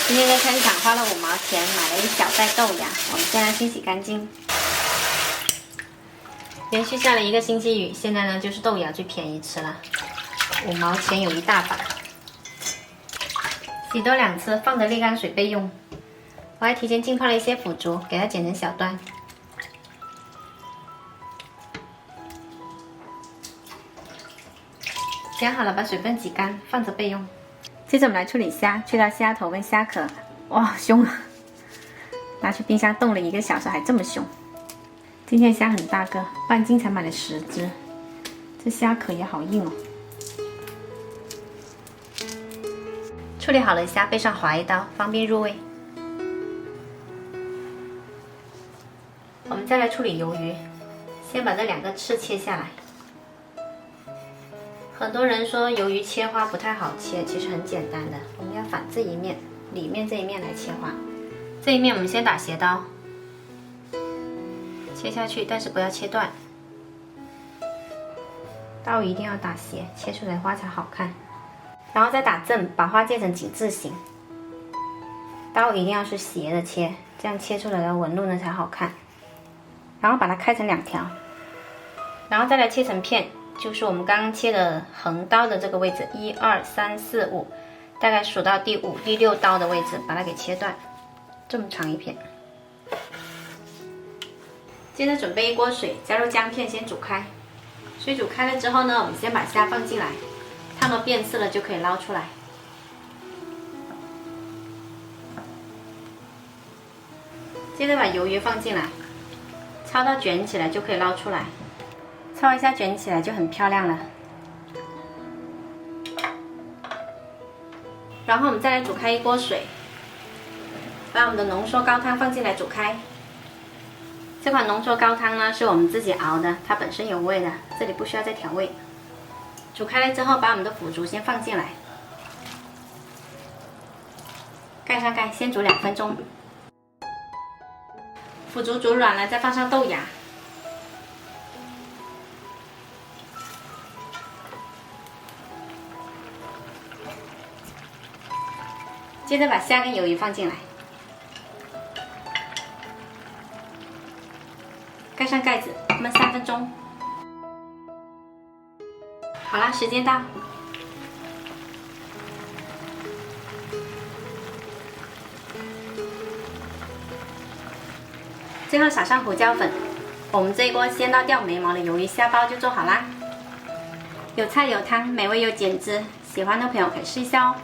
今天在菜市场花了5毛钱买了一小袋豆芽，我们先来清洗干净。连续下了1个星期雨，现在呢就是豆芽最便宜吃了，5毛钱有一大把。洗多2次，放着沥干水备用。我还提前浸泡了一些腐竹，给它剪成小段。剪好了，把水分挤干，放着备用。接着我们来处理虾，去掉虾头跟虾壳。哇，凶啊！拿去冰箱冻了1个小时，还这么凶。今天虾很大个，半斤才买了10只，这虾壳也好硬哦。处理好了虾，背上划一刀，方便入味。我们再来处理鱿鱼，先把这2个刺切下来。很多人说鱿鱼切花不太好切，其实很简单的，我们要反这一面，里面这一面来切花。这一面我们先打斜刀，切下去，但是不要切断。刀一定要打斜，切出来花才好看。然后再打正，把花切成井字形。刀一定要是斜的切，这样切出来的纹路呢才好看。然后把它开成2条，然后再来切成片。就是我们刚刚切的横刀的这个位置，1、2、3、4、5，大概数到第5、第6刀的位置，把它给切断，这么长一片。接着准备1锅水，加入姜片，先煮开。水煮开了之后呢，我们先把虾放进来，烫到变色了就可以捞出来。接着把鱿鱼放进来，焯到卷起来就可以捞出来。焯一下卷起来就很漂亮了。然后我们再来煮开1锅水，把我们的浓缩高汤放进来煮开。这款浓缩高汤呢是我们自己熬的，它本身有味的，这里不需要再调味。煮开了之后，把我们的腐竹先放进来，盖上盖，先煮2分钟。腐竹煮软了，再放上豆芽。接着把虾跟鱿鱼放进来，盖上盖子，焖3分钟。好啦，时间到。最后撒上胡椒粉，我们这一锅鲜到掉眉毛的鱿鱼虾包就做好啦。有菜有汤，美味又减脂，喜欢的朋友可以试一下哦。